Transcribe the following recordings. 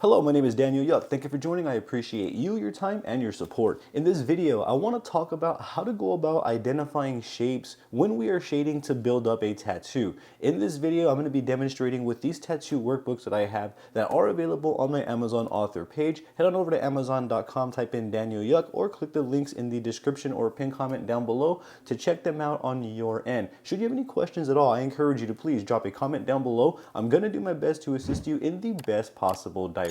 Hello, my name is Daniel Yuck. Thank you for joining. I appreciate you, your time, and your support. In this video, I want to talk about how to go about identifying shapes when we are shading to build up a tattoo. In this video, I'm going to be demonstrating with these tattoo workbooks that I have that are available on my Amazon author page. Head on over to amazon.com, type in Daniel Yuck, or click the links in the description or pin comment down below to check them out on your end. Should you have any questions at all, I encourage you to please drop a comment down below. I'm going to do my best to assist you in the best possible direction.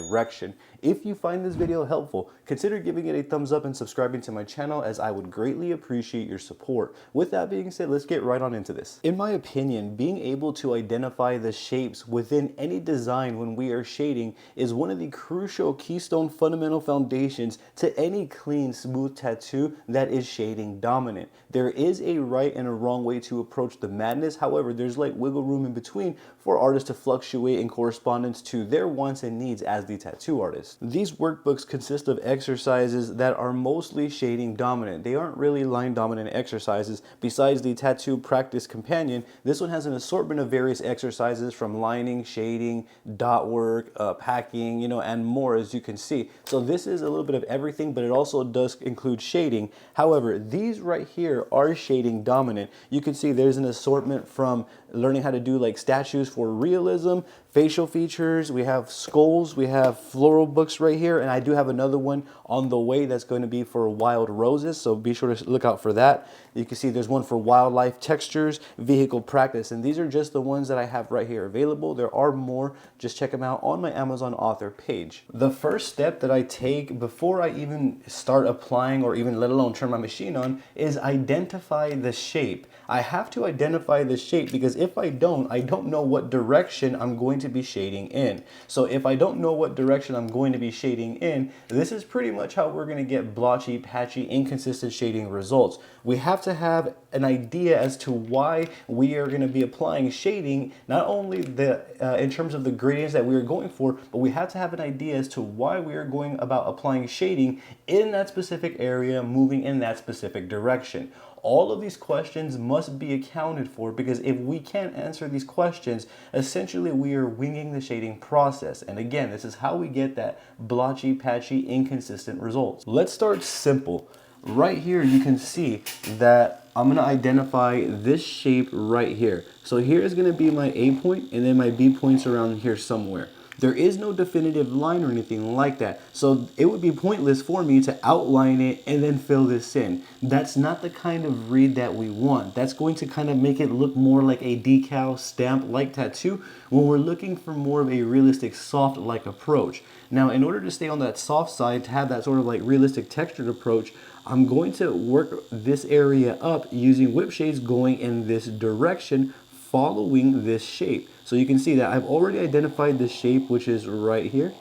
If you find this video helpful, consider giving it a thumbs up and subscribing to my channel, as I would greatly appreciate your support. With that being said, let's get right on into this. In my opinion, being able to identify the shapes within any design when we are shading is one of the crucial keystone fundamental foundations to any clean, smooth tattoo that is shading dominant. There is a right and a wrong way to approach the madness. However, there's like wiggle room in between for artists to fluctuate in correspondence to their wants and needs as the tattoo artist. These workbooks consist of exercises that are mostly shading dominant. They aren't really line dominant exercises. Besides the tattoo practice companion, this one has an assortment of various exercises from lining, shading, dot work, packing, and more, as you can see. So this is a little bit of everything, but it also does include shading. However, these right here are shading dominant. You can see there's an assortment from learning how to do like statues for realism, facial features, we have skulls, we have floral books right here, and I do have another one on the way that's going to be for wild roses, so be sure to look out for that. You can see there's one for wildlife textures, vehicle practice, and these are just the ones that I have right here available. There are more, just check them out on my Amazon author page. The first step that I take before I even start applying or even let alone turn my machine on is identify the shape. I have to identify the shape because if I don't know what direction I'm going to be shading in. So if I don't know what direction I'm going to be shading in, this is pretty much how we're going to get blotchy, patchy, inconsistent shading results. We have to have an idea as to why we are going to be applying shading, not only in terms of the gradients that we are going for, but we have to have an idea as to why we are going about applying shading in that specific area, moving in that specific direction. All of these questions must be accounted for, because if we can't answer these questions, essentially we are winging the shading process. And again, this is how we get that blotchy, patchy, inconsistent results. Let's start simple. Right here, you can see that I'm going to identify this shape right here. So here is going to be my A point, and then my B point's around here somewhere. There is no definitive line or anything like that. So it would be pointless for me to outline it and then fill this in. That's not the kind of read that we want. That's going to kind of make it look more like a decal stamp-like tattoo when we're looking for more of a realistic soft-like approach. Now, in order to stay on that soft side, to have that sort of like realistic textured approach, I'm going to work this area up using whip shades going in this direction, following this shape. So you can see that I've already identified the shape, which is right here.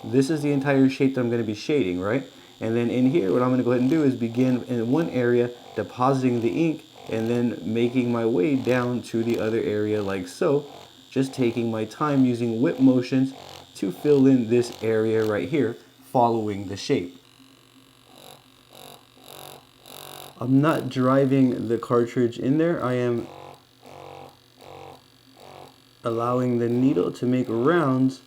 This is the entire shape that I'm going to be shading, right? And then in here, what I'm going to go ahead and do is begin in one area, depositing the ink, and then making my way down to the other area like so. Just taking my time using whip motions to fill in this area right here, following the shape. I'm not driving the cartridge in there. I am allowing the needle to make rounds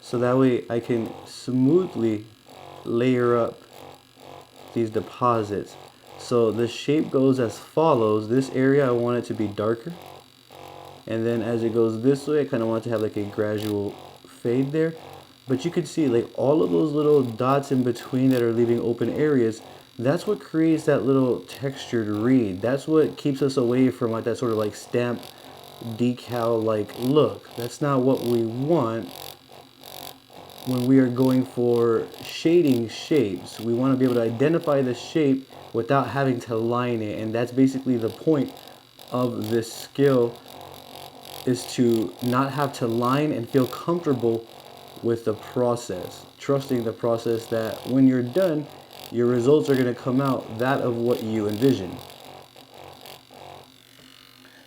so that way I can smoothly layer up these deposits. So the shape goes as follows. This area I want it to be darker, and then as it goes this way I kind of want it to have like a gradual fade there. But you can see like all of those little dots in between that are leaving open areas, that's what creates that little textured read. That's what keeps us away from like that sort of like stamp decal like look. That's not what we want when we are going for shading shapes. We want to be able to identify the shape without having to line it, and that's basically the point of this skill, is to not have to line and feel comfortable with the process, trusting the process that when you're done, your results are going to come out that of what you envision.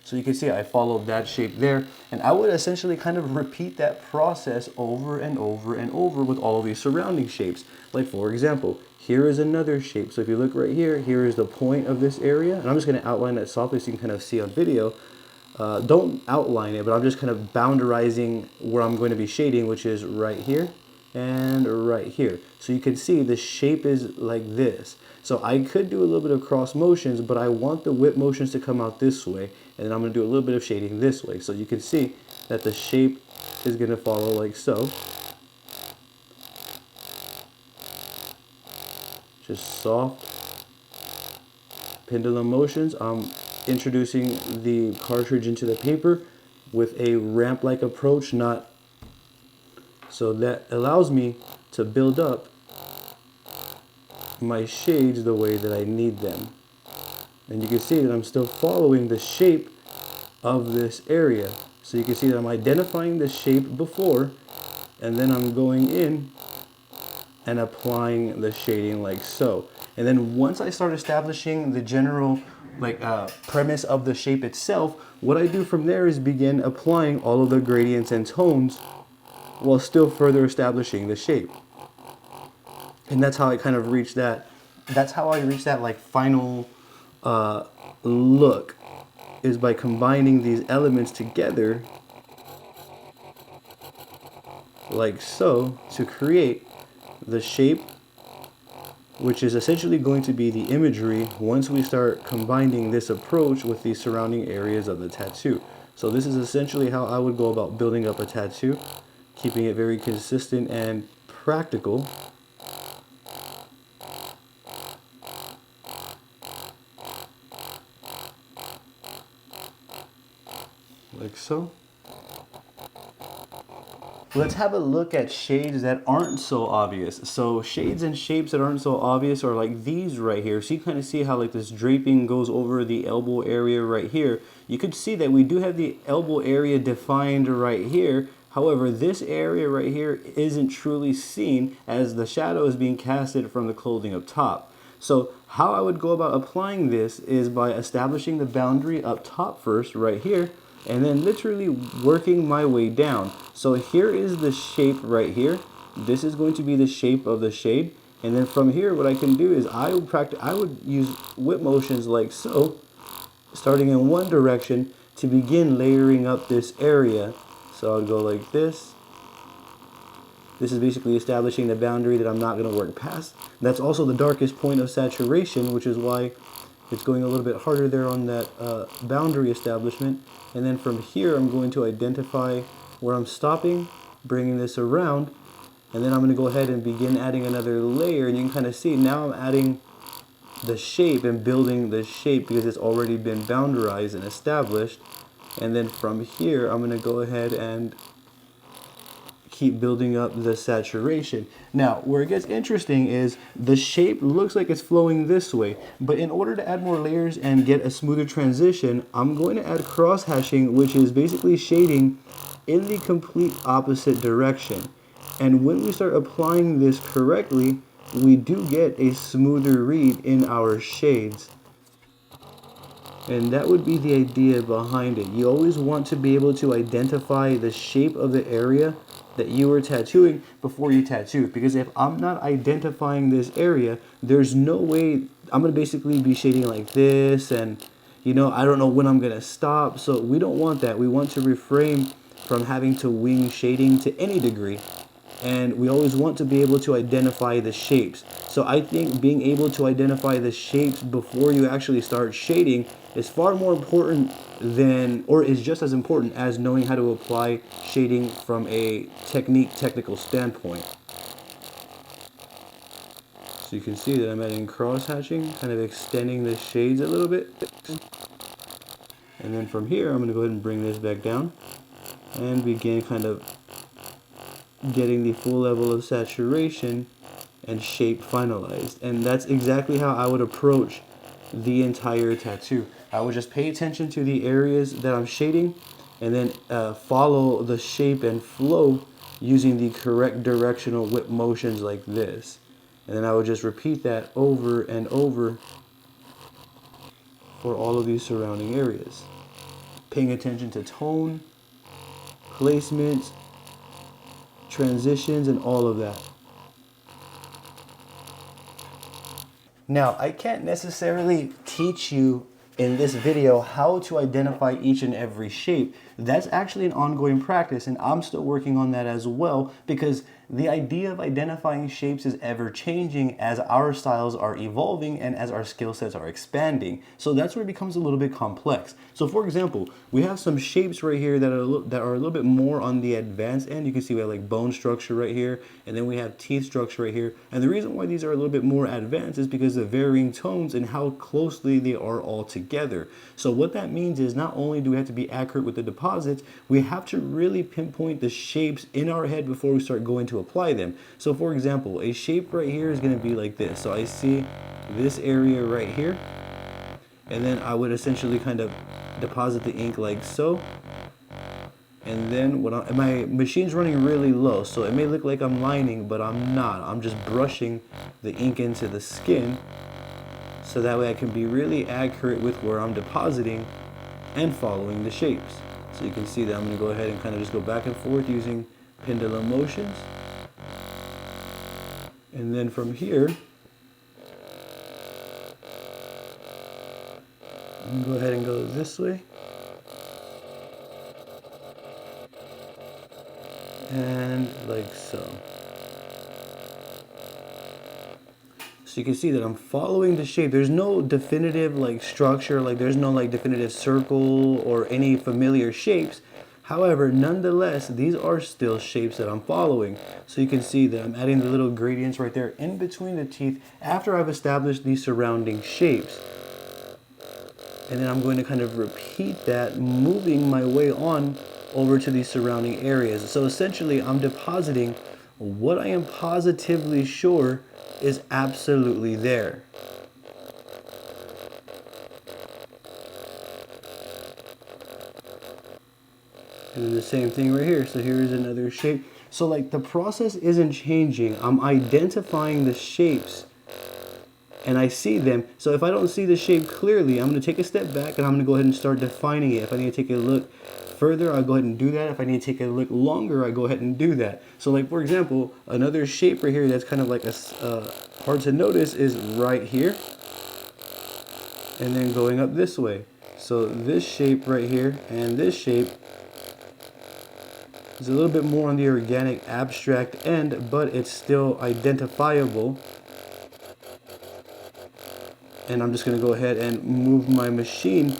So you can see I followed that shape there, and I would essentially kind of repeat that process over and over and over with all of these surrounding shapes. Like for example, here is another shape. So if you look right here, here is the point of this area, and I'm just going to outline that softly so you can kind of see on video. Don't outline it, but I'm just kind of boundarizing where I'm going to be shading, which is right here. and right here. So you can see the shape is like this. So I could do a little bit of cross motions, but I want the whip motions to come out this way, and then I'm going to do a little bit of shading this way. So you can see that the shape is going to follow like so. Just soft pendulum motions. I'm introducing the cartridge into the paper with a ramp-like approach, so that allows me to build up my shades the way that I need them. And you can see that I'm still following the shape of this area. So you can see that I'm identifying the shape before, and then I'm going in and applying the shading like so. And then once I start establishing the general premise of the shape itself, what I do from there is begin applying all of the gradients and tones while still further establishing the shape. And that's how I kind of reach that. That's how I reach that like final look, is by combining these elements together like so to create the shape, which is essentially going to be the imagery once we start combining this approach with the surrounding areas of the tattoo. So this is essentially how I would go about building up a tattoo, keeping it very consistent and practical. Like so. Let's have a look at shades that aren't so obvious. So shades and shapes that aren't so obvious are like these right here. So you kind of see how like this draping goes over the elbow area right here. You could see that we do have the elbow area defined right here. However, this area right here isn't truly seen as the shadow is being casted from the clothing up top. So how I would go about applying this is by establishing the boundary up top first right here, and then literally working my way down. So here is the shape right here. This is going to be the shape of the shade. And then from here, what I can do is I would use whip motions like so, starting in one direction to begin layering up this area. So I'll go like this. This is basically establishing the boundary that I'm not going to work past. That's also the darkest point of saturation, which is why it's going a little bit harder there on that boundary establishment. And then from here, I'm going to identify where I'm stopping, bringing this around, and then I'm going to go ahead and begin adding another layer. And you can kind of see now I'm adding the shape and building the shape because it's already been boundarized and established. And then from here, I'm going to go ahead and keep building up the saturation. Now, where it gets interesting is the shape looks like it's flowing this way, but in order to add more layers and get a smoother transition, I'm going to add cross hatching, which is basically shading in the complete opposite direction. And when we start applying this correctly, we do get a smoother read in our shades. And that would be the idea behind it. You always want to be able to identify the shape of the area that you are tattooing before you tattoo. Because if I'm not identifying this area, there's no way I'm going to basically be shading like this. And, I don't know when I'm going to stop. So we don't want that. We want to refrain from having to wing shading to any degree. And we always want to be able to identify the shapes. So I think being able to identify the shapes before you actually start shading is far more important or is just as important as knowing how to apply shading from a technical standpoint. So you can see that I'm adding cross hatching, kind of extending the shades a little bit. And then from here, I'm going to go ahead and bring this back down and begin kind of getting the full level of saturation and shape finalized. And that's exactly how I would approach the entire tattoo. I would just pay attention to the areas that I'm shading and then follow the shape and flow using the correct directional whip motions like this. And then I would just repeat that over and over for all of these surrounding areas. Paying attention to tone, placement, transitions, and all of that. Now, I can't necessarily teach you in this video how to identify each and every shape. That's actually an ongoing practice, and I'm still working on that as well, because the idea of identifying shapes is ever changing as our styles are evolving and as our skill sets are expanding. So that's where it becomes a little bit complex. So for example, we have some shapes right here that are a little bit more on the advanced end. You can see we have like bone structure right here, and then we have teeth structure right here. And the reason why these are a little bit more advanced is because of varying tones and how closely they are all together. So what that means is not only do we have to be accurate with the deposits, we have to really pinpoint the shapes in our head before we start going to apply them. So for example, a shape right here is going to be like this. So I see this area right here, and then I would essentially kind of deposit the ink like so. And then my machine's running really low, so it may look like I'm lining, but I'm not. I'm just brushing the ink into the skin, so that way I can be really accurate with where I'm depositing and following the shapes. So you can see that I'm going to go ahead and kind of just go back and forth using pendulum motions. And then from here, I'm going to go ahead and go this way. And like so. So you can see that I'm following the shape. There's no definitive like structure, like there's no like definitive circle or any familiar shapes. However, nonetheless, these are still shapes that I'm following. So you can see that I'm adding the little gradients right there in between the teeth after I've established these surrounding shapes. And then I'm going to kind of repeat that, moving my way on over to these surrounding areas. So essentially, I'm depositing what I am positively sure is absolutely there. And then the same thing right here. So here is another shape. So like the process isn't changing. I'm identifying the shapes and I see them. So if I don't see the shape clearly, I'm going to take a step back and I'm going to go ahead and start defining it. If I need to take a look further, I'll go ahead and do that. If I need to take a look longer, I go ahead and do that. So like for example, another shape right here that's kind of like hard to notice is right here. And then going up this way. So this shape right here and this shape is a little bit more on the organic abstract end, but it's still identifiable. And I'm just going to go ahead and move my machine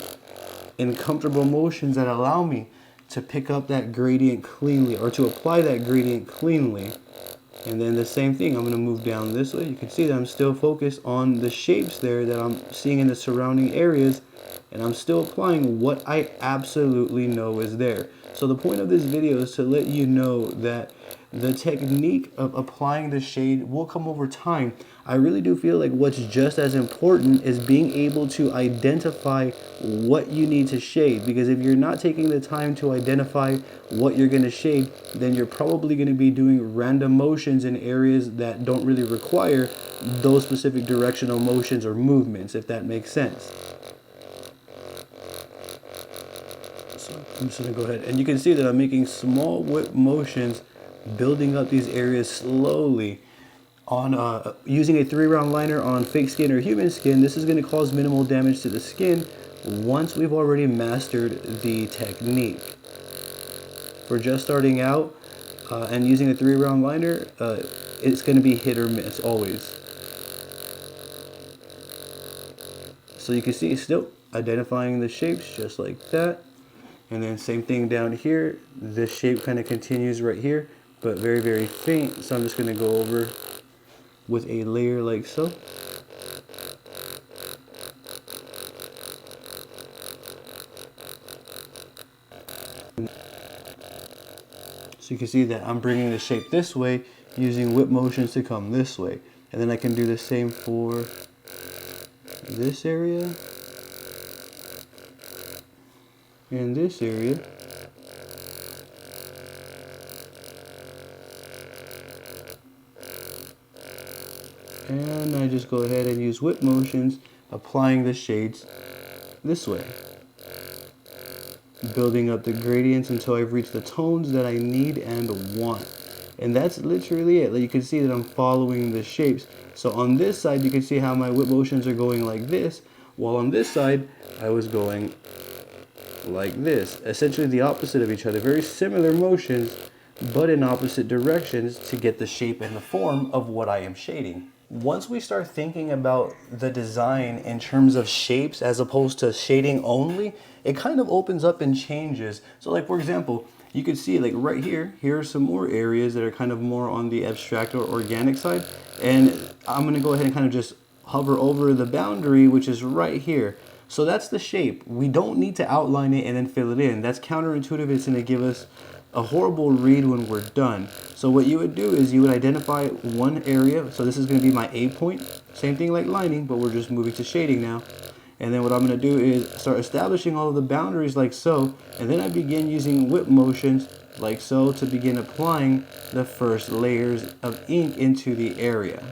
in comfortable motions that allow me to pick up that gradient cleanly, or to apply that gradient cleanly. And then the same thing, I'm going to move down this way. You can see that I'm still focused on the shapes there that I'm seeing in the surrounding areas, and I'm still applying what I absolutely know is there. So the point of this video is to let you know that the technique of applying the shade will come over time. I really do feel like what's just as important is being able to identify what you need to shade, because if you're not taking the time to identify what you're going to shade, then you're probably going to be doing random motions in areas that don't really require those specific directional motions or movements, if that makes sense. So I'm just going to go ahead, and you can see that I'm making small whip motions, building up these areas slowly. On using a 3-round liner on fake skin or human skin, this is going to cause minimal damage to the skin once we've already mastered the technique. For just starting out and using a 3-round liner, it's going to be hit or miss always. So you can see still identifying the shapes just like that. And then same thing down here. This shape kind of continues right here, but very, very faint. So I'm just going to go over with a layer like so. So you can see that I'm bringing the shape this way using whip motions to come this way. And then I can do the same for this area and this area. And I just go ahead and use whip motions, applying the shades this way, building up the gradients until I've reached the tones that I need and want. And that's literally it. Like you can see that I'm following the shapes. So on this side, you can see how my whip motions are going like this, while on this side, I was going like this. Essentially the opposite of each other. Very similar motions, but in opposite directions to get the shape and the form of what I am shading. Once we start thinking about the design in terms of shapes as opposed to shading only, it kind of opens up and changes. So like, for example, you can see like right here, here are some more areas that are kind of more on the abstract or organic side. And I'm gonna go ahead and kind of just hover over the boundary, which is right here. So that's the shape. We don't need to outline it and then fill it in. That's counterintuitive. It's gonna give us a horrible read when we're done. So what you would do is you would identify one area. So this is going to be my A point. Same thing like lining, but we're just moving to shading now. And then what I'm going to do is start establishing all of the boundaries like so. And then I begin using whip motions like so to begin applying the first layers of ink into the area.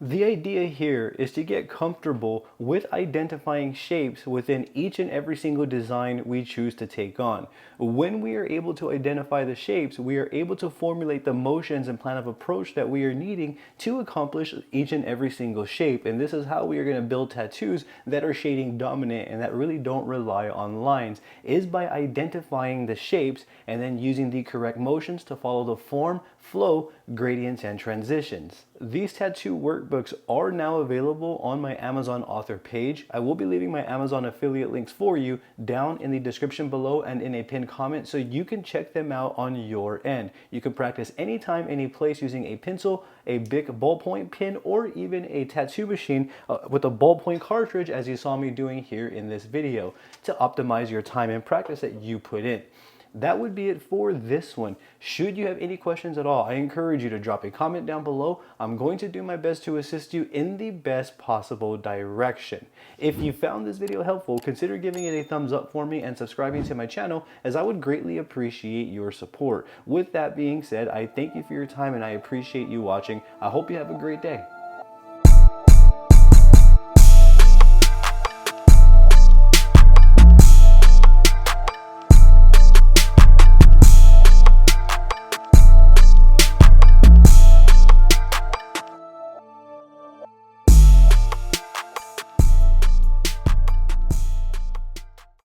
The idea here is to get comfortable with identifying shapes within each and every single design we choose to take on. When we are able to identify the shapes, we are able to formulate the motions and plan of approach that we are needing to accomplish each and every single shape. And this is how we are going to build tattoos that are shading dominant and that really don't rely on lines, is by identifying the shapes and then using the correct motions to follow the form, flow, gradients, and transitions. These tattoo workbooks are now available on my Amazon author page. I will be leaving my Amazon affiliate links for you down in the description below and in a pinned comment so you can check them out on your end. You can practice anytime, any place using a pencil, a big ballpoint pen, or even a tattoo machine with a ballpoint cartridge, as you saw me doing here in this video, to optimize your time and practice that you put in. That would be it for this one. Should you have any questions at all, I encourage you to drop a comment down below. I'm going to do my best to assist you in the best possible direction. If you found this video helpful, consider giving it a thumbs up for me and subscribing to my channel, as I would greatly appreciate your support. With that being said, I thank you for your time and I appreciate you watching. I hope you have a great day.